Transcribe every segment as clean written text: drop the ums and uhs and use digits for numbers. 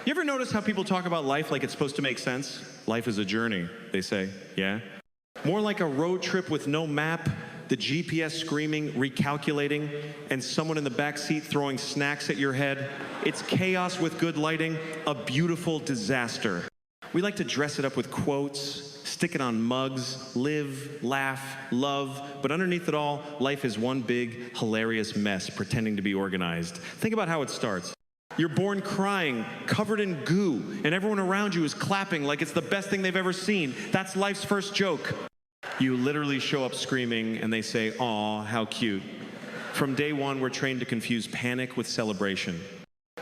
You ever notice how people talk about life like it's supposed to make sense? Life is a journey, they say, yeah? More like a road trip with no map, the GPS screaming, recalculating, and someone in the back seat throwing snacks at your head. It's chaos with good lighting, a beautiful disaster. We like to dress it up with quotes, stick it on mugs, live, laugh, love, but underneath it all, life is one big, hilarious mess pretending to be organized. Think about how it starts. You're born crying, covered in goo, and everyone around you is clapping like it's the best thing they've ever seen. That's life's first joke. You literally show up screaming, and they say, "Aw, how cute." From day one, we're trained to confuse panic with celebration.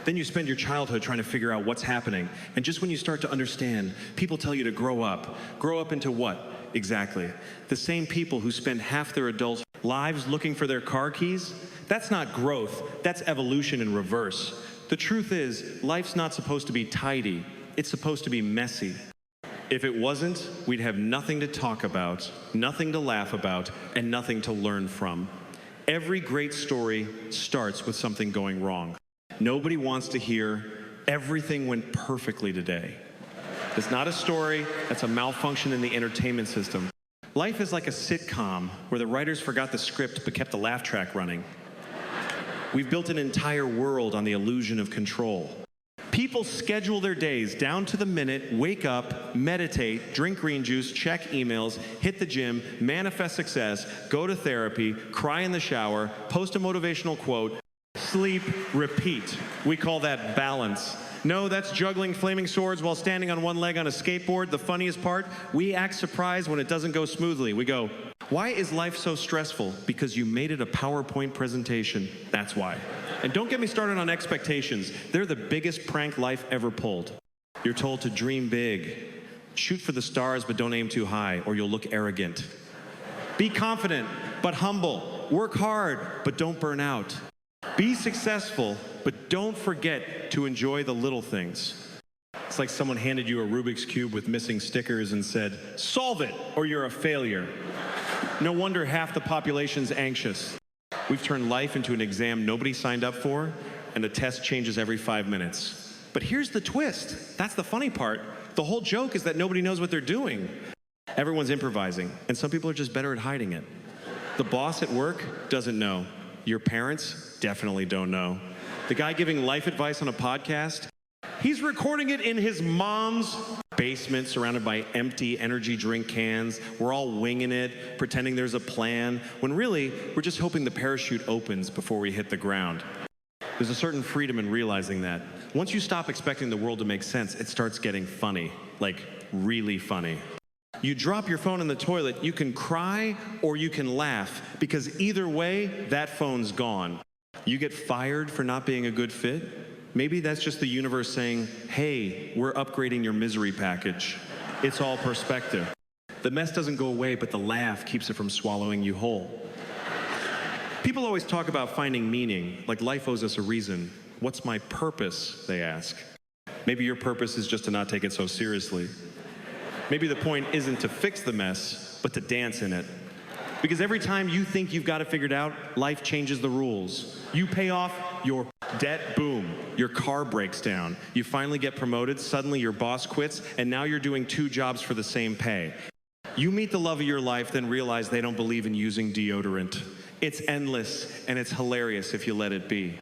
Then you spend your childhood trying to figure out what's happening. And just when you start to understand, people tell you to grow up. Grow up into what? Exactly. The same people who spend half their adult lives looking for their car keys? That's not growth, that's evolution in reverse. The truth is, life's not supposed to be tidy. It's supposed to be messy. If it wasn't, we'd have nothing to talk about, nothing to laugh about, and nothing to learn from. Every great story starts with something going wrong. Nobody wants to hear, "Everything went perfectly today." It's not a story, that's a malfunction in the entertainment system. Life is like a sitcom where the writers forgot the script but kept the laugh track running. We've built an entire world on the illusion of control. People schedule their days down to the minute, wake up, meditate, drink green juice, check emails, hit the gym, manifest success, go to therapy, cry in the shower, post a motivational quote, sleep, repeat. We call that balance. No, that's juggling flaming swords while standing on one leg on a skateboard. The funniest part, we act surprised when it doesn't go smoothly. We go, "Why is life so stressful?" Because you made it a PowerPoint presentation. That's why. And don't get me started on expectations. They're the biggest prank life ever pulled. You're told to dream big. Shoot for the stars, but don't aim too high, or you'll look arrogant. Be confident, but humble. Work hard, but don't burn out. Be successful, but don't forget to enjoy the little things. It's like someone handed you a Rubik's Cube with missing stickers and said, "Solve it, or you're a failure." No wonder half the population's anxious. We've turned life into an exam nobody signed up for, and the test changes every 5 minutes. But here's the twist. That's the funny part. The whole joke is that nobody knows what they're doing. Everyone's improvising, and some people are just better at hiding it. The boss at work doesn't know. Your parents definitely don't know. The guy giving life advice on a podcast, he's recording it in his mom's basement surrounded by empty energy drink cans. We're all winging it, pretending there's a plan, when really, we're just hoping the parachute opens before we hit the ground. There's a certain freedom in realizing that. Once you stop expecting the world to make sense, it starts getting funny, like really funny. You drop your phone in the toilet, you can cry or you can laugh, because either way, that phone's gone. You get fired for not being a good fit? Maybe that's just the universe saying, "Hey, we're upgrading your misery package." It's all perspective. The mess doesn't go away, but the laugh keeps it from swallowing you whole. People always talk about finding meaning, like life owes us a reason. What's my purpose, they ask. Maybe your purpose is just to not take it so seriously. Maybe the point isn't to fix the mess, but to dance in it. Because every time you think you've got it figured out, life changes the rules. You pay off your debt, boom, your car breaks down. You finally get promoted, suddenly your boss quits, and now you're doing 2 jobs for the same pay. You meet the love of your life, then realize they don't believe in using deodorant. It's endless, and it's hilarious if you let it be.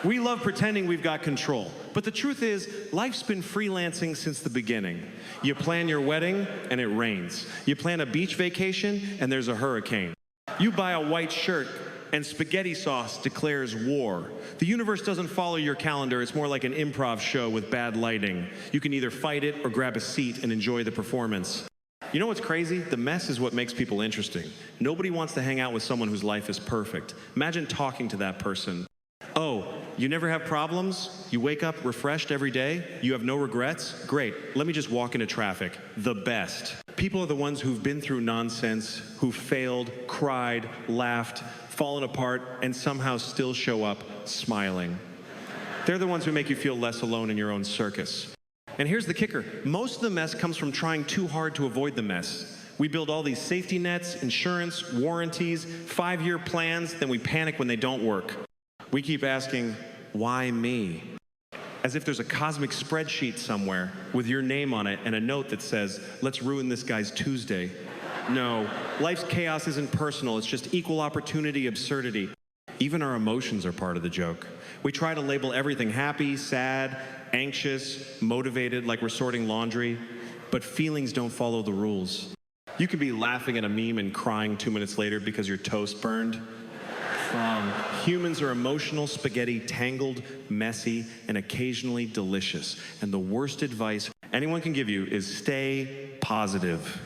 We love pretending we've got control, but the truth is, life's been freelancing since the beginning. You plan your wedding, and it rains. You plan a beach vacation, and there's a hurricane. You buy a white shirt, and spaghetti sauce declares war. The universe doesn't follow your calendar. It's more like an improv show with bad lighting. You can either fight it or grab a seat and enjoy the performance. You know what's crazy? The mess is what makes people interesting. Nobody wants to hang out with someone whose life is perfect. Imagine talking to that person. "Oh, you never have problems? You wake up refreshed every day? You have no regrets? Great, let me just walk into traffic." The best. People are the ones who've been through nonsense, who failed, cried, laughed, fallen apart, and somehow still show up smiling. They're the ones who make you feel less alone in your own circus. And here's the kicker. Most of the mess comes from trying too hard to avoid the mess. We build all these safety nets, insurance, warranties, 5-year plans, then we panic when they don't work. We keep asking, why me? as if there's a cosmic spreadsheet somewhere with your name on it and a note that says, let's ruin this guy's Tuesday. No, life's chaos isn't personal, it's just equal opportunity absurdity. Even our emotions are part of the joke. We try to label everything happy, sad, anxious, motivated, like we're sorting laundry, but feelings don't follow the rules. You could be laughing at a meme and crying 2 minutes later because your toast burned. Humans are emotional spaghetti, tangled, messy, and occasionally delicious. And the worst advice anyone can give you is stay positive.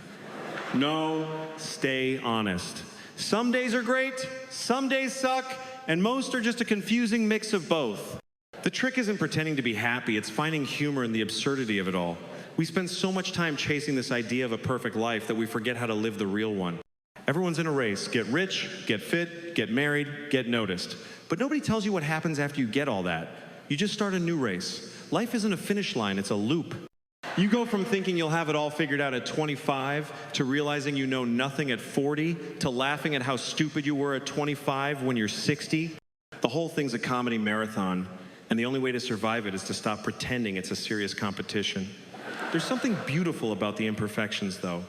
No, stay honest. Some days are great, some days suck, and most are just a confusing mix of both. The trick isn't pretending to be happy, it's finding humor in the absurdity of it all. We spend so much time chasing this idea of a perfect life that we forget how to live the real one. Everyone's in a race. Get rich, get fit, get married, get noticed. But nobody tells you what happens after you get all that. You just start a new race. Life isn't a finish line, it's a loop. You go from thinking you'll have it all figured out at 25 to realizing you know nothing at 40 to laughing at how stupid you were at 25 when you're 60. The whole thing's a comedy marathon, and the only way to survive it is to stop pretending it's a serious competition. There's something beautiful about the imperfections, though.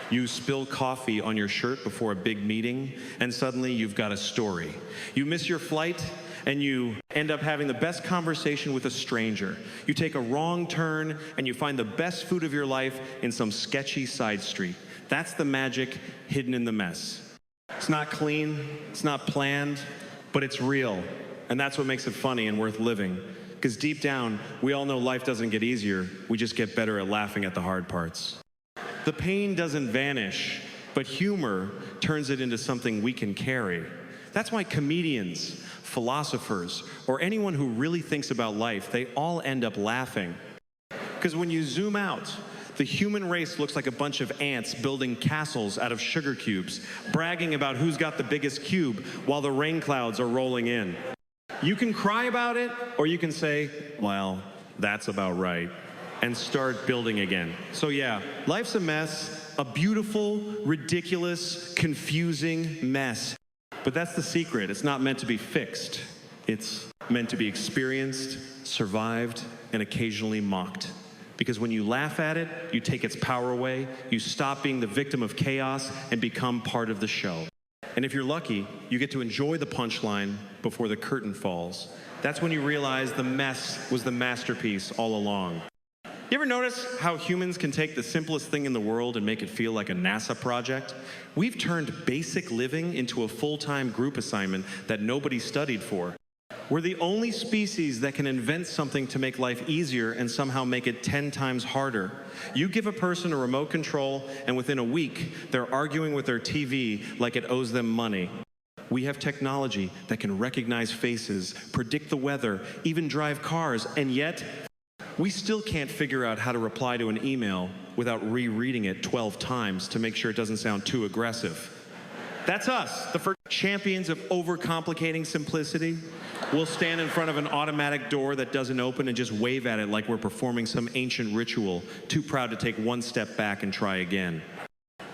You spill coffee on your shirt before a big meeting, and suddenly you've got a story. You miss your flight, and you end up having the best conversation with a stranger. You take a wrong turn, and you find the best food of your life in some sketchy side street. That's the magic hidden in the mess. It's not clean, it's not planned, but it's real. And that's what makes it funny and worth living. Because deep down, we all know life doesn't get easier, we just get better at laughing at the hard parts. The pain doesn't vanish, but humor turns it into something we can carry. That's why comedians, philosophers, or anyone who really thinks about life, they all end up laughing. Because when you zoom out, the human race looks like a bunch of ants building castles out of sugar cubes, bragging about who's got the biggest cube while the rain clouds are rolling in. You can cry about it, or you can say, well, that's about right, and start building again. So yeah, life's a mess, a beautiful, ridiculous, confusing mess. But that's the secret. It's not meant to be fixed. It's meant to be experienced, survived, and occasionally mocked. Because when you laugh at it, you take its power away, you stop being the victim of chaos, and become part of the show. And if you're lucky, you get to enjoy the punchline before the curtain falls. That's when you realize the mess was the masterpiece all along. You ever notice how humans can take the simplest thing in the world and make it feel like a NASA project? We've turned basic living into a full-time group assignment that nobody studied for. We're the only species that can invent something to make life easier and somehow make it 10 times harder. You give a person a remote control, and within a week, they're arguing with their TV like it owes them money. We have technology that can recognize faces, predict the weather, even drive cars, and yet, we still can't figure out how to reply to an email without rereading it 12 times to make sure it doesn't sound too aggressive. That's us, the first champions of overcomplicating simplicity. We'll stand in front of an automatic door that doesn't open and just wave at it like we're performing some ancient ritual, too proud to take one step back and try again.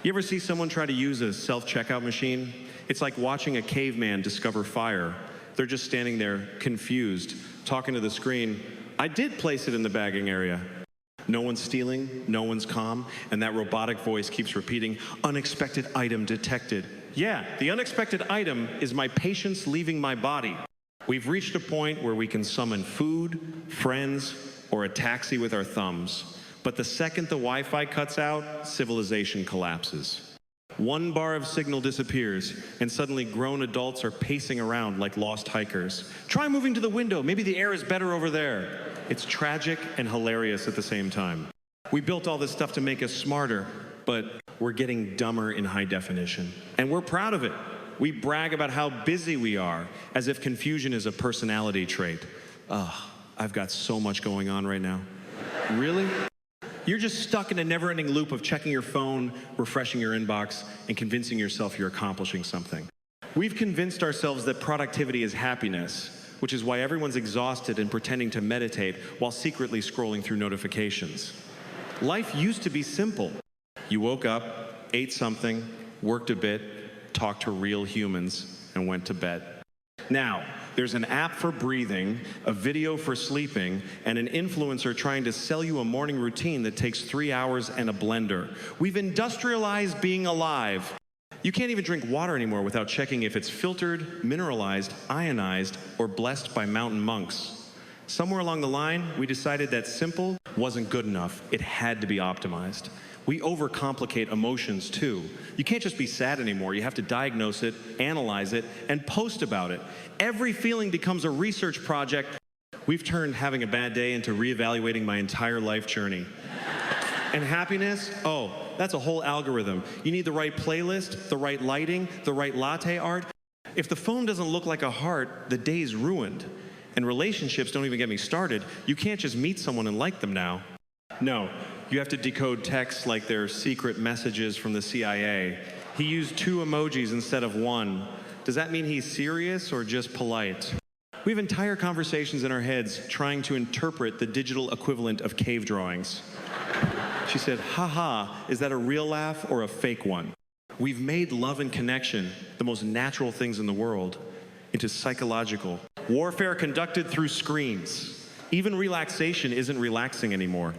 You ever see someone try to use a self-checkout machine? It's like watching a caveman discover fire. They're just standing there, confused, talking to the screen. I did place it in the bagging area. No one's stealing, no one's calm, and that robotic voice keeps repeating, unexpected item detected. Yeah, the unexpected item is my patience leaving my body. We've reached a point where we can summon food, friends, or a taxi with our thumbs. But the second the Wi-Fi cuts out, civilization collapses. One bar of signal disappears, and suddenly grown adults are pacing around like lost hikers. Try moving to the window, maybe the air is better over there. It's tragic and hilarious at the same time. We built all this stuff to make us smarter, but we're getting dumber in high definition. And we're proud of it. We brag about how busy we are, as if confusion is a personality trait. I've got so much going on right now. Really? You're just stuck in a never-ending loop of checking your phone, refreshing your inbox, and convincing yourself you're accomplishing something. We've convinced ourselves that productivity is happiness, which is why everyone's exhausted and pretending to meditate while secretly scrolling through notifications. Life used to be simple. You woke up, ate something, worked a bit, talked to real humans, and went to bed. Now, There's an app for breathing, a video for sleeping, and an influencer trying to sell you a morning routine that takes 3 hours and a blender. We've industrialized being alive. You can't even drink water anymore without checking if it's filtered, mineralized, ionized, or blessed by mountain monks. Somewhere along the line, we decided that simple wasn't good enough. It had to be optimized. We overcomplicate emotions too. You can't just be sad anymore. You have to diagnose it, analyze it, and post about it. Every feeling becomes a research project. We've turned having a bad day into reevaluating my entire life journey. And happiness? Oh, that's a whole algorithm. You need the right playlist, the right lighting, the right latte art. If the phone doesn't look like a heart, the day's ruined. And relationships, don't even get me started. You can't just meet someone and like them now. No, you have to decode texts like they're secret messages from the CIA. He used 2 emojis instead of 1. Does that mean he's serious or just polite? We have entire conversations in our heads trying to interpret the digital equivalent of cave drawings. She said, haha, is that a real laugh or a fake one? We've made love and connection, the most natural things in the world, into psychological warfare conducted through screens. Even relaxation isn't relaxing anymore.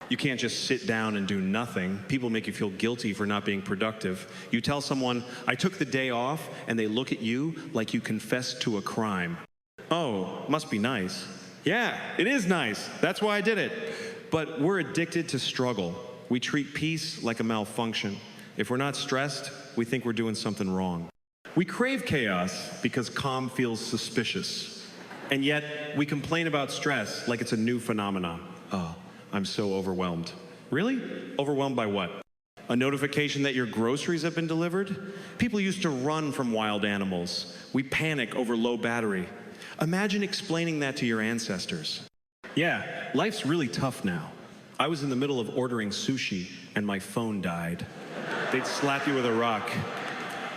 You can't just sit down and do nothing. People make you feel guilty for not being productive. You tell someone, I took the day off, and they look at you like you confessed to a crime. Oh, must be nice. Yeah, it is nice. That's why I did it. But we're addicted to struggle. We treat peace like a malfunction. If we're not stressed, we think we're doing something wrong. We crave chaos because calm feels suspicious. And yet, we complain about stress like it's a new phenomenon. Oh, I'm so overwhelmed. Really? Overwhelmed by what? A notification that your groceries have been delivered? People used to run from wild animals. We panic over low battery. Imagine explaining that to your ancestors. Yeah, life's really tough now. I was in the middle of ordering sushi and my phone died. They'd slap you with a rock.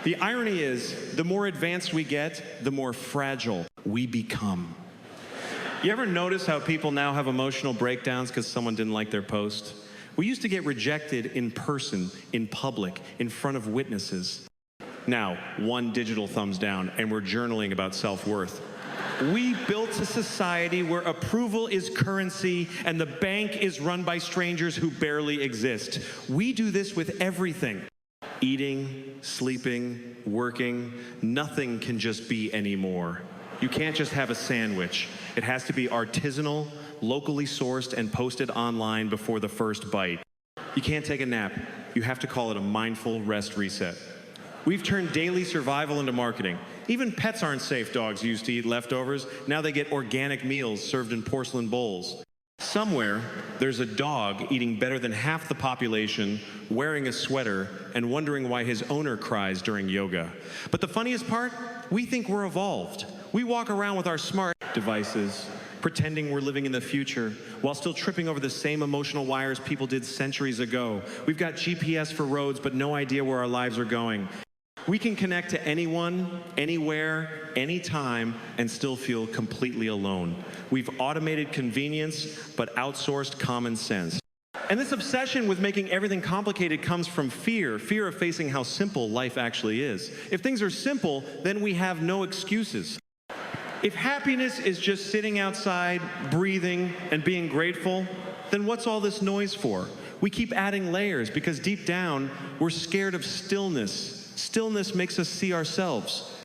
The irony is, the more advanced we get, the more fragile we become. You ever notice how people now have emotional breakdowns because someone didn't like their post? We used to get rejected in person, in public, in front of witnesses. Now, 1 digital thumbs down, and we're journaling about self-worth. We built a society where approval is currency and the bank is run by strangers who barely exist. We do this with everything. Eating, sleeping, working, nothing can just be anymore. You can't just have a sandwich. It has to be artisanal, locally sourced, and posted online before the first bite. You can't take a nap. You have to call it a mindful rest reset. We've turned daily survival into marketing. Even pets aren't safe. Dogs used to eat leftovers. Now they get organic meals served in porcelain bowls. Somewhere, there's a dog eating better than half the population, wearing a sweater, and wondering why his owner cries during yoga. But the funniest part? We think we're evolved. We walk around with our smart devices, pretending we're living in the future, while still tripping over the same emotional wires people did centuries ago. We've got GPS for roads, but no idea where our lives are going. We can connect to anyone, anywhere, anytime, and still feel completely alone. We've automated convenience, but outsourced common sense. And this obsession with making everything complicated comes from fear of facing how simple life actually is. If things are simple, then we have no excuses. If happiness is just sitting outside, breathing, and being grateful, then what's all this noise for? We keep adding layers because deep down, we're scared of stillness. Stillness makes us see ourselves.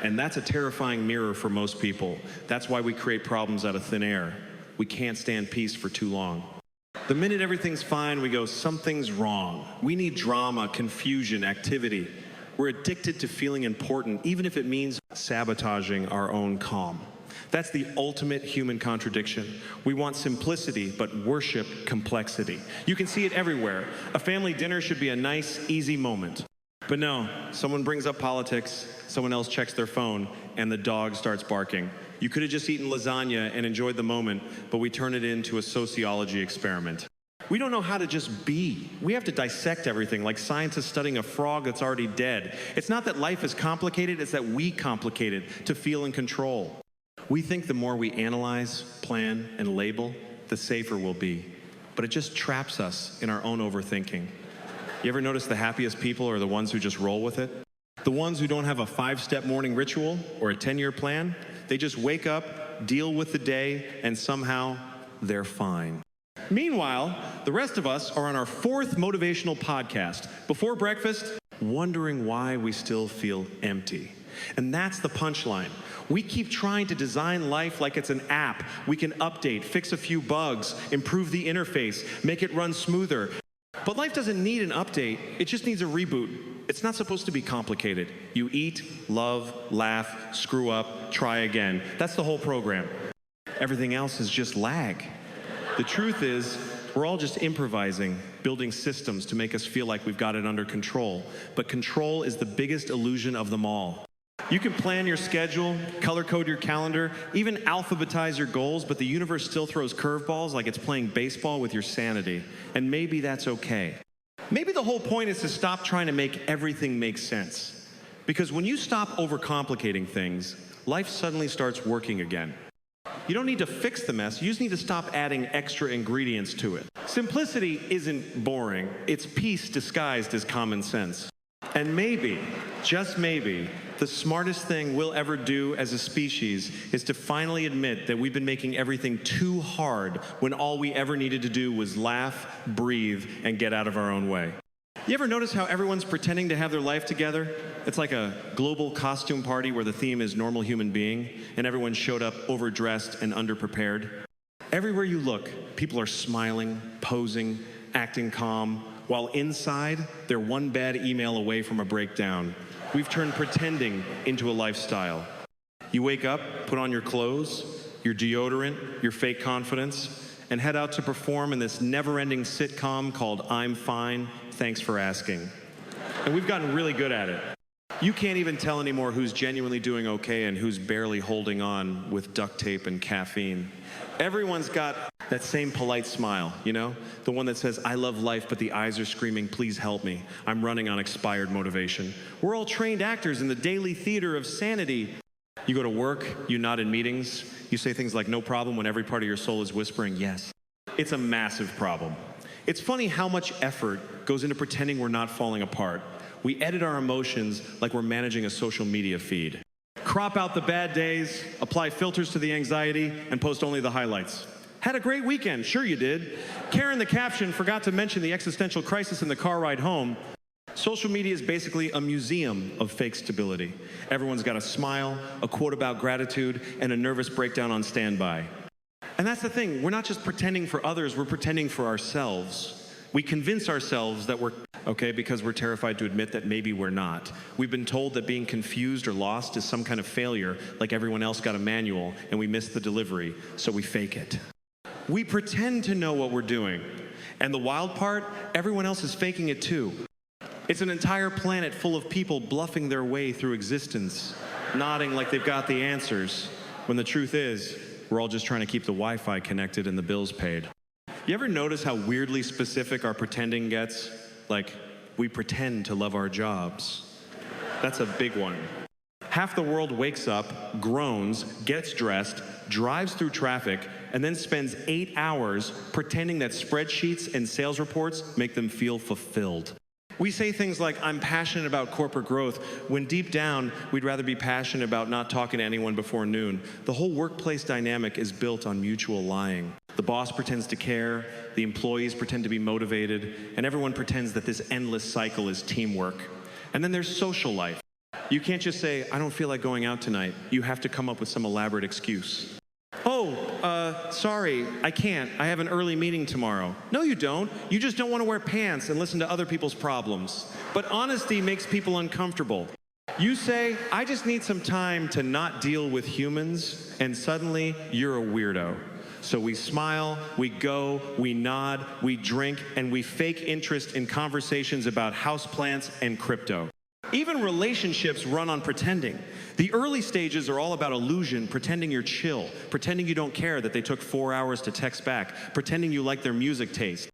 And that's a terrifying mirror for most people. That's why we create problems out of thin air. We can't stand peace for too long. The minute everything's fine, we go, something's wrong. We need drama, confusion, activity. We're addicted to feeling important, even if it means sabotaging our own calm. That's the ultimate human contradiction. We want simplicity, but worship complexity. You can see it everywhere. A family dinner should be a nice, easy moment. But no, someone brings up politics, someone else checks their phone, and the dog starts barking. You could have just eaten lasagna and enjoyed the moment, but we turn it into a sociology experiment. We don't know how to just be. We have to dissect everything, like scientists studying a frog that's already dead. It's not that life is complicated, it's that we complicate it to feel in control. We think the more we analyze, plan, and label, the safer we'll be. But it just traps us in our own overthinking. You ever notice the happiest people are the ones who just roll with it? The ones who don't have a 5-step morning ritual or a 10-year plan? They just wake up, deal with the day, and somehow they're fine. Meanwhile, the rest of us are on our 4th motivational podcast. Before breakfast, wondering why we still feel empty. And that's the punchline. We keep trying to design life like it's an app. We can update, fix a few bugs, improve the interface, make it run smoother. But life doesn't need an update, it just needs a reboot. It's not supposed to be complicated. You eat, love, laugh, screw up, try again. That's the whole program. Everything else is just lag. The truth is, we're all just improvising, building systems to make us feel like we've got it under control. But control is the biggest illusion of them all. You can plan your schedule, color code your calendar, even alphabetize your goals, but the universe still throws curveballs like it's playing baseball with your sanity. And maybe that's okay. Maybe the whole point is to stop trying to make everything make sense. Because when you stop overcomplicating things, life suddenly starts working again. You don't need to fix the mess, you just need to stop adding extra ingredients to it. Simplicity isn't boring, it's peace disguised as common sense. And maybe, just maybe, the smartest thing we'll ever do as a species is to finally admit that we've been making everything too hard when all we ever needed to do was laugh, breathe, and get out of our own way. You ever notice how everyone's pretending to have their life together? It's like a global costume party where the theme is normal human being, and everyone showed up overdressed and underprepared. Everywhere you look, people are smiling, posing, acting calm, while inside, they're one bad email away from a breakdown. We've turned pretending into a lifestyle. You wake up, put on your clothes, your deodorant, your fake confidence, and head out to perform in this never-ending sitcom called I'm Fine, Thanks for Asking. And we've gotten really good at it. You can't even tell anymore who's genuinely doing okay and who's barely holding on with duct tape and caffeine. Everyone's got that same polite smile, you know? The one that says, I love life, but the eyes are screaming, please help me. I'm running on expired motivation. We're all trained actors in the daily theater of sanity. You go to work, you nod in meetings, you say things like no problem when every part of your soul is whispering yes. It's a massive problem. It's funny how much effort goes into pretending we're not falling apart. We edit our emotions like we're managing a social media feed. Crop out the bad days, apply filters to the anxiety, and post only the highlights. Had a great weekend, sure you did. Care in the caption forgot to mention the existential crisis in the car ride home. Social media is basically a museum of fake stability. Everyone's got a smile, a quote about gratitude, and a nervous breakdown on standby. And that's the thing, we're not just pretending for others, we're pretending for ourselves. We convince ourselves that we're okay because we're terrified to admit that maybe we're not. We've been told that being confused or lost is some kind of failure, like everyone else got a manual and we missed the delivery, so we fake it. We pretend to know what we're doing. And the wild part, everyone else is faking it too. It's an entire planet full of people bluffing their way through existence, nodding like they've got the answers, when the truth is, we're all just trying to keep the Wi-Fi connected and the bills paid. You ever notice how weirdly specific our pretending gets? Like, we pretend to love our jobs. That's a big one. Half the world wakes up, groans, gets dressed, drives through traffic, and then spends 8 hours pretending that spreadsheets and sales reports make them feel fulfilled. We say things like, I'm passionate about corporate growth, when deep down, we'd rather be passionate about not talking to anyone before noon. The whole workplace dynamic is built on mutual lying. The boss pretends to care, the employees pretend to be motivated, and everyone pretends that this endless cycle is teamwork. And then there's social life. You can't just say, I don't feel like going out tonight. You have to come up with some elaborate excuse. Sorry, I can't. I have an early meeting tomorrow. No, you don't. You just don't want to wear pants and listen to other people's problems. But honesty makes people uncomfortable. You say, I just need some time to not deal with humans, and suddenly you're a weirdo. So we smile, we go, we nod, we drink, and we fake interest in conversations about houseplants and crypto. Even relationships run on pretending. The early stages are all about illusion, pretending you're chill, pretending you don't care that they took 4 hours to text back, pretending you like their music taste.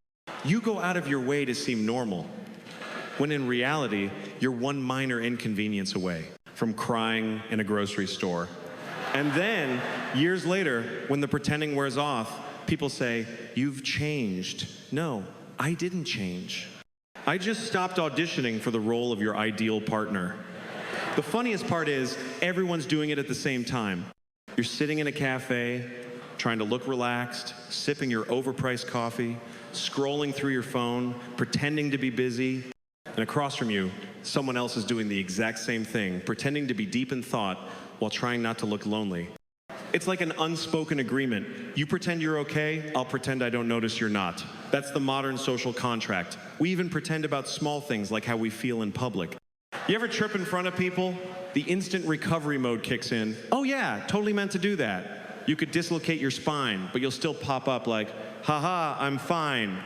You go out of your way to seem normal, when in reality, you're one minor inconvenience away from crying in a grocery store. And then, years later, when the pretending wears off, people say, you've changed. No, I didn't change. I just stopped auditioning for the role of your ideal partner. The funniest part is, everyone's doing it at the same time. You're sitting in a cafe, trying to look relaxed, sipping your overpriced coffee, scrolling through your phone, pretending to be busy, and across from you, someone else is doing the exact same thing, pretending to be deep in thought while trying not to look lonely. It's like an unspoken agreement. You pretend you're okay, I'll pretend I don't notice you're not. That's the modern social contract. We even pretend about small things like how we feel in public. You ever trip in front of people? The instant recovery mode kicks in. Oh yeah, totally meant to do that. You could dislocate your spine, but you'll still pop up like, haha, I'm fine.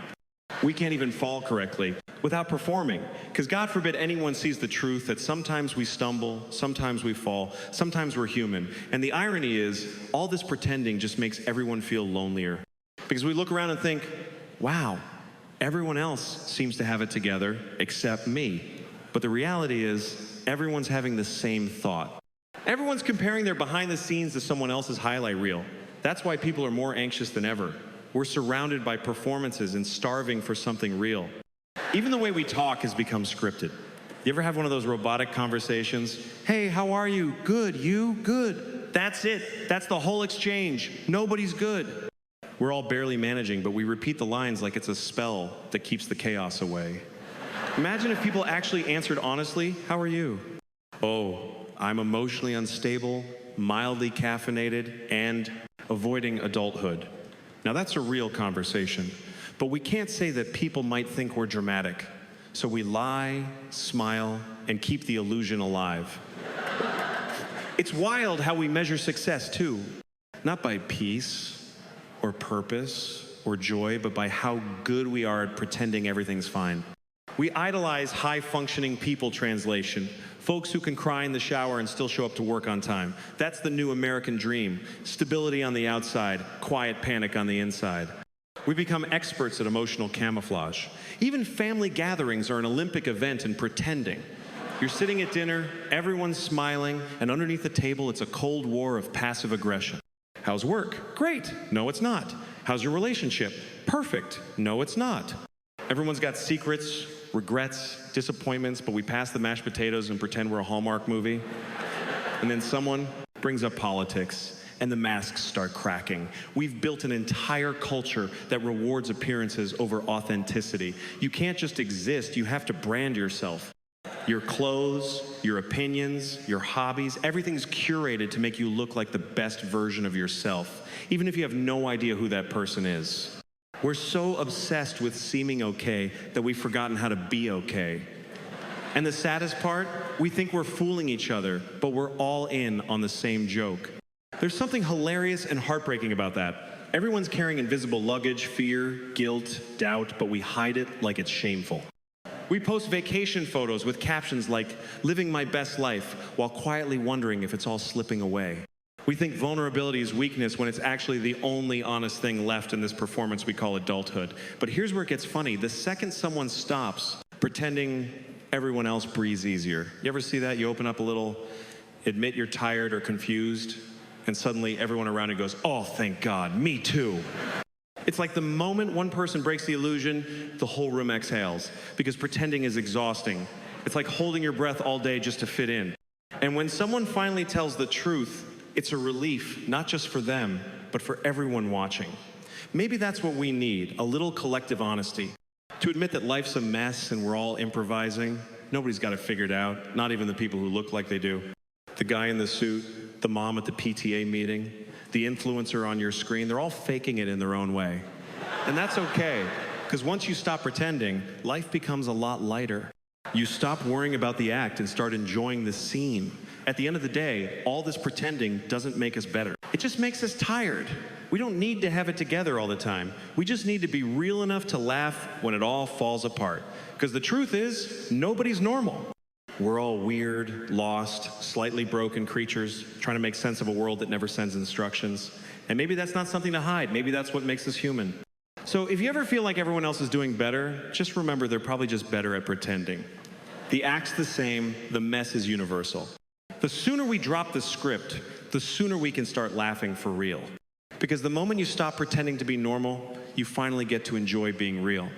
We can't even fall correctly without performing, because God forbid anyone sees the truth that sometimes we stumble, sometimes we fall, sometimes we're human. And the irony is, all this pretending just makes everyone feel lonelier. Because we look around and think, wow, everyone else seems to have it together except me. But the reality is, everyone's having the same thought. Everyone's comparing their behind the scenes to someone else's highlight reel. That's why people are more anxious than ever. We're surrounded by performances and starving for something real. Even the way we talk has become scripted. You ever have one of those robotic conversations? Hey, how are you? Good. You? Good. That's it. That's the whole exchange. Nobody's good. We're all barely managing, but we repeat the lines like it's a spell that keeps the chaos away. Imagine if people actually answered honestly, how are you? Oh, I'm emotionally unstable, mildly caffeinated, and avoiding adulthood. Now that's a real conversation, but we can't say that people might think we're dramatic. So we lie, smile, and keep the illusion alive. It's wild how we measure success too. Not by peace, or purpose, or joy, but by how good we are at pretending everything's fine. We idolize high-functioning people translation, folks who can cry in the shower and still show up to work on time. That's the new American dream. Stability on the outside, quiet panic on the inside. We become experts at emotional camouflage. Even family gatherings are an Olympic event in pretending. You're sitting at dinner, everyone's smiling, and underneath the table it's a cold war of passive aggression. How's work? Great. No, it's not. How's your relationship? Perfect. No, it's not. Everyone's got secrets, regrets, disappointments, but we pass the mashed potatoes and pretend we're a Hallmark movie. And then someone brings up politics, and the masks start cracking. We've built an entire culture that rewards appearances over authenticity. You can't just exist, you have to brand yourself. Your clothes, your opinions, your hobbies, everything's curated to make you look like the best version of yourself, even if you have no idea who that person is. We're so obsessed with seeming okay that we've forgotten how to be okay. And the saddest part, we think we're fooling each other, but we're all in on the same joke. There's something hilarious and heartbreaking about that. Everyone's carrying invisible luggage, fear, guilt, doubt, but we hide it like it's shameful. We post vacation photos with captions like, living my best life, while quietly wondering if it's all slipping away. We think vulnerability is weakness when it's actually the only honest thing left in this performance we call adulthood. But here's where it gets funny. The second someone stops pretending everyone else breathes easier. You ever see that? You open up a little, admit you're tired or confused, and suddenly everyone around you goes, oh, thank God, me too. It's like the moment one person breaks the illusion, the whole room exhales, because pretending is exhausting. It's like holding your breath all day just to fit in. And when someone finally tells the truth, it's a relief, not just for them, but for everyone watching. Maybe that's what we need, a little collective honesty. To admit that life's a mess and we're all improvising. Nobody's got it figured out, not even the people who look like they do. The guy in the suit, the mom at the PTA meeting, the influencer on your screen, they're all faking it in their own way. And that's okay, because once you stop pretending, life becomes a lot lighter. You stop worrying about the act and start enjoying the scene. At the end of the day, all this pretending doesn't make us better. It just makes us tired. We don't need to have it together all the time. We just need to be real enough to laugh when it all falls apart. Because the truth is, nobody's normal. We're all weird, lost, slightly broken creatures trying to make sense of a world that never sends instructions. And maybe that's not something to hide. Maybe that's what makes us human. So if you ever feel like everyone else is doing better, just remember they're probably just better at pretending. The act's the same, the mess is universal. The sooner we drop the script, the sooner we can start laughing for real. Because the moment you stop pretending to be normal, you finally get to enjoy being real.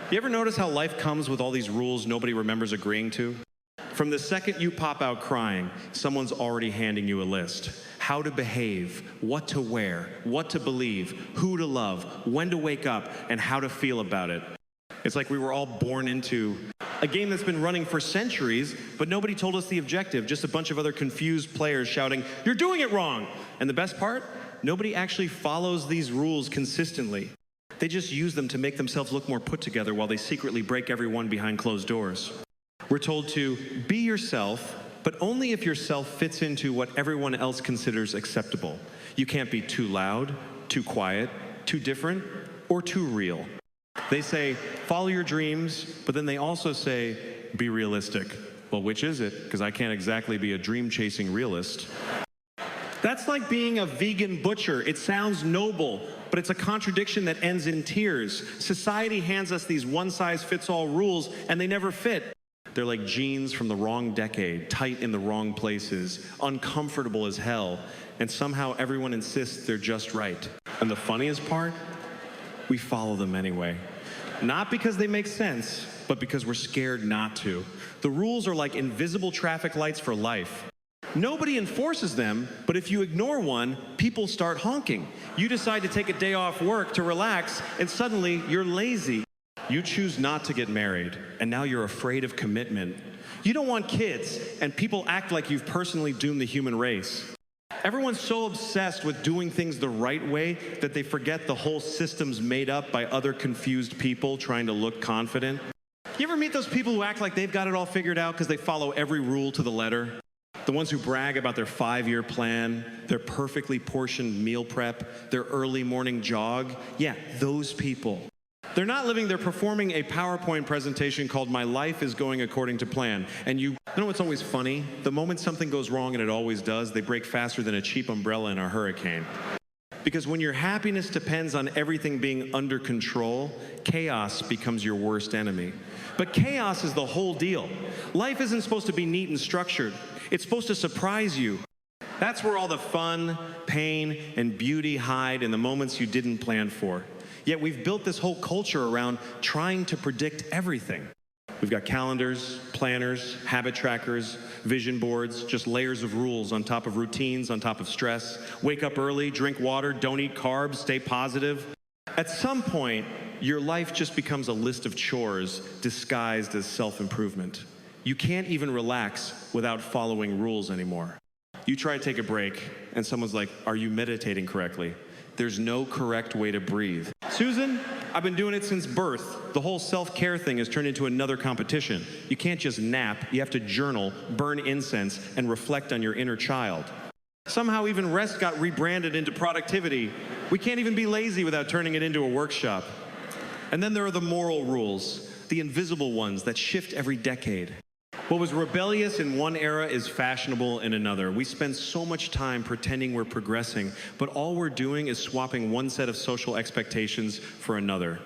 You ever notice how life comes with all these rules nobody remembers agreeing to? From the second you pop out crying, someone's already handing you a list. how to behave, what to wear, what to believe, who to love, when to wake up, and how to feel about it. It's like we were all born into a game that's been running for centuries, but nobody told us the objective, just a bunch of other confused players shouting, "You're doing it wrong!" And the best part? Nobody actually follows these rules consistently. They just use them to make themselves look more put together while they secretly break everyone behind closed doors. We're told to be yourself, but only if yourself fits into what everyone else considers acceptable. You can't be too loud, too quiet, too different, or too real. They say, follow your dreams, but then they also say, be realistic. Well, which is it? Because I can't exactly be a dream-chasing realist. That's like being a vegan butcher. It sounds noble, but it's a contradiction that ends in tears. Society hands us these one-size-fits-all rules, and they never fit. They're like jeans from the wrong decade, tight in the wrong places, uncomfortable as hell, and somehow everyone insists they're just right. And the funniest part? We follow them anyway. Not because they make sense, but because we're scared not to. The rules are like invisible traffic lights for life. Nobody enforces them, but if you ignore one, people start honking. You decide to take a day off work to relax, and suddenly you're lazy. You choose not to get married, and now you're afraid of commitment. You don't want kids, and people act like you've personally doomed the human race. Everyone's so obsessed with doing things the right way that they forget the whole system's made up by other confused people trying to look confident. You ever meet those people who act like they've got it all figured out because they follow every rule to the letter? The ones who brag about their 5-year plan, their perfectly portioned meal prep, their early morning jog. Yeah, those people. They're not living, they're performing a PowerPoint presentation called My Life is Going According to Plan. And you know what's always funny? The moment something goes wrong, and it always does, they break faster than a cheap umbrella in a hurricane. Because when your happiness depends on everything being under control, chaos becomes your worst enemy. But chaos is the whole deal. Life isn't supposed to be neat and structured. It's supposed to surprise you. That's where all the fun, pain, and beauty hide in the moments you didn't plan for. Yet we've built this whole culture around trying to predict everything. We've got calendars, planners, habit trackers, vision boards, just layers of rules on top of routines, on top of stress. Wake up early, drink water, don't eat carbs, stay positive. At some point, your life just becomes a list of chores disguised as self-improvement. You can't even relax without following rules anymore. You try to take a break, and someone's like, "Are you meditating correctly?" There's no correct way to breathe. "Susan, I've been doing it since birth." The whole self-care thing has turned into another competition. You can't just nap. You have to journal, burn incense, and reflect on your inner child. Somehow even rest got rebranded into productivity. We can't even be lazy without turning it into a workshop. And then there are the moral rules, the invisible ones that shift every decade. What was rebellious in one era is fashionable in another. We spend so much time pretending we're progressing, but all we're doing is swapping one set of social expectations for another.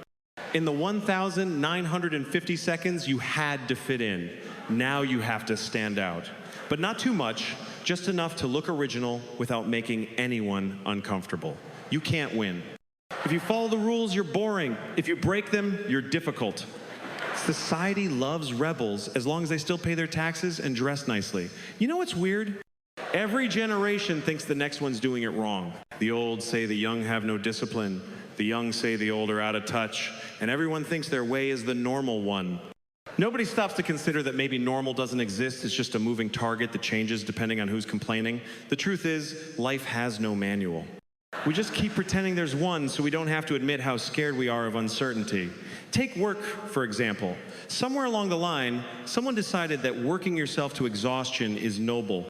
In the 1,950 seconds, you had to fit in. Now you have to stand out. But not too much, just enough to look original without making anyone uncomfortable. You can't win. If you follow the rules, you're boring. If you break them, you're difficult. Society loves rebels as long as they still pay their taxes and dress nicely. You know what's weird? Every generation thinks the next one's doing it wrong. The old say the young have no discipline. The young say the old are out of touch. And everyone thinks their way is the normal one. Nobody stops to consider that maybe normal doesn't exist. It's just a moving target that changes depending on who's complaining. The truth is, life has no manual. We just keep pretending there's one so we don't have to admit how scared we are of uncertainty. Take work, for example. Somewhere along the line, someone decided that working yourself to exhaustion is noble.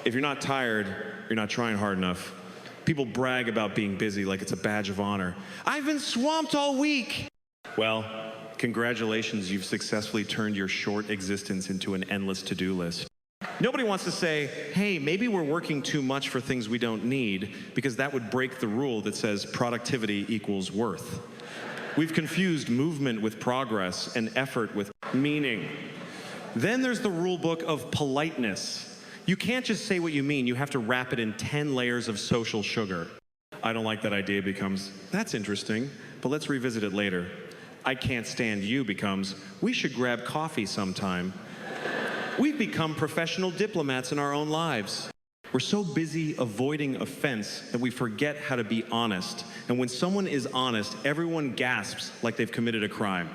If you're not tired, you're not trying hard enough. People brag about being busy like it's a badge of honor. "I've been swamped all week." Well, congratulations, you've successfully turned your short existence into an endless to-do list. Nobody wants to say, hey, maybe we're working too much for things we don't need, because that would break the rule that says productivity equals worth. We've confused movement with progress and effort with meaning. Then there's the rule book of politeness. You can't just say what you mean, you have to wrap it in 10 layers of social sugar. "I don't like that idea" becomes, "That's interesting, but let's revisit it later." "I can't stand you" becomes, "We should grab coffee sometime." We've become professional diplomats in our own lives. We're so busy avoiding offense that we forget how to be honest. And when someone is honest, everyone gasps like they've committed a crime.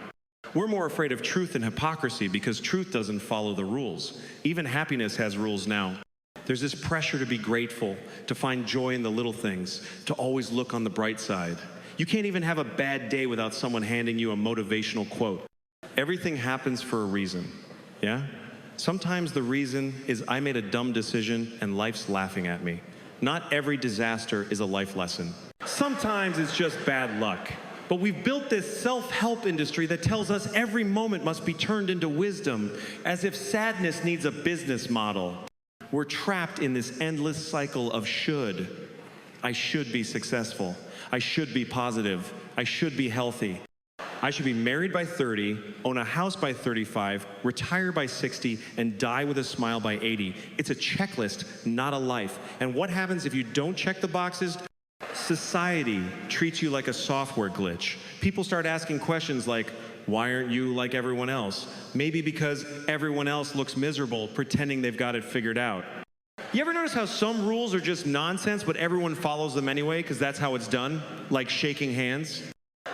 We're more afraid of truth than hypocrisy because truth doesn't follow the rules. Even happiness has rules now. There's this pressure to be grateful, to find joy in the little things, to always look on the bright side. You can't even have a bad day without someone handing you a motivational quote. Everything happens for a reason, yeah? Sometimes the reason is I made a dumb decision and life's laughing at me. Not every disaster is a life lesson. Sometimes it's just bad luck. But we've built this self-help industry that tells us every moment must be turned into wisdom, as if sadness needs a business model. We're trapped in this endless cycle of should. I should be successful. I should be positive. I should be healthy. I should be married by 30, own a house by 35, retire by 60, and die with a smile by 80. It's a checklist, not a life. And what happens if you don't check the boxes? Society treats you like a software glitch. People start asking questions like, why aren't you like everyone else? Maybe because everyone else looks miserable, pretending they've got it figured out. You ever notice how some rules are just nonsense, but everyone follows them anyway because that's how it's done? Like shaking hands.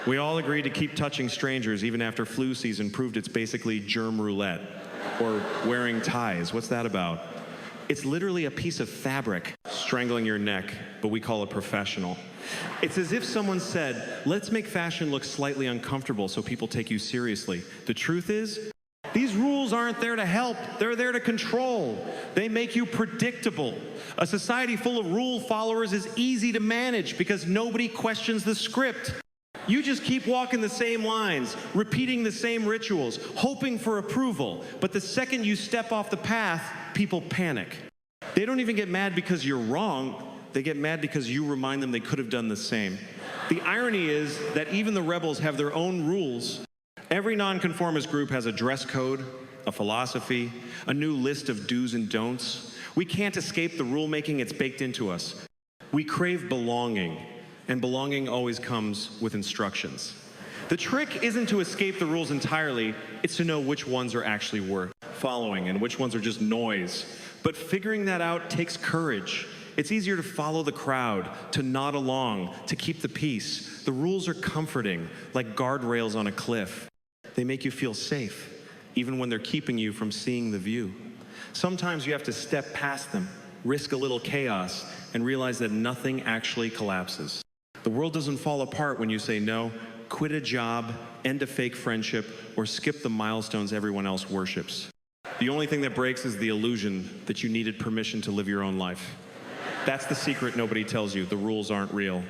We all agreed to keep touching strangers even after flu season proved it's basically germ roulette. Or wearing ties. What's that about? It's literally a piece of fabric strangling your neck, but we call it professional. It's as if someone said, let's make fashion look slightly uncomfortable so people take you seriously. The truth is, these rules aren't there to help, they're there to control. They make you predictable. A society full of rule followers is easy to manage because nobody questions the script. You just keep walking the same lines, repeating the same rituals, hoping for approval. But the second you step off the path, people panic. They don't even get mad because you're wrong. They get mad because you remind them they could have done the same. The irony is that even the rebels have their own rules. Every nonconformist group has a dress code, a philosophy, a new list of do's and don'ts. We can't escape the rulemaking, it's baked into us. We crave belonging. And belonging always comes with instructions. The trick isn't to escape the rules entirely, it's to know which ones are actually worth following and which ones are just noise. But figuring that out takes courage. It's easier to follow the crowd, to nod along, to keep the peace. The rules are comforting, like guardrails on a cliff. They make you feel safe, even when they're keeping you from seeing the view. Sometimes you have to step past them, risk a little chaos, and realize that nothing actually collapses. The world doesn't fall apart when you say no, quit a job, end a fake friendship, or skip the milestones everyone else worships. The only thing that breaks is the illusion that you needed permission to live your own life. That's the secret nobody tells you. The rules aren't real.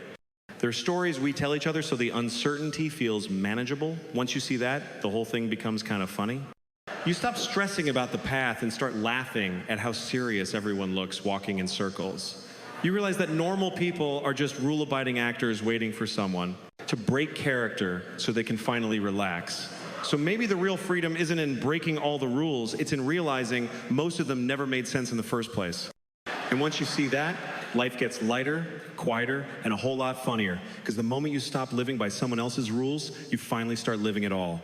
They're stories we tell each other so the uncertainty feels manageable. Once you see that, the whole thing becomes kind of funny. You stop stressing about the path and start laughing at how serious everyone looks walking in circles. You realize that normal people are just rule-abiding actors waiting for someone to break character so they can finally relax. So maybe the real freedom isn't in breaking all the rules, it's in realizing most of them never made sense in the first place. And once you see that, life gets lighter, quieter, and a whole lot funnier. Because the moment you stop living by someone else's rules, you finally start living it all.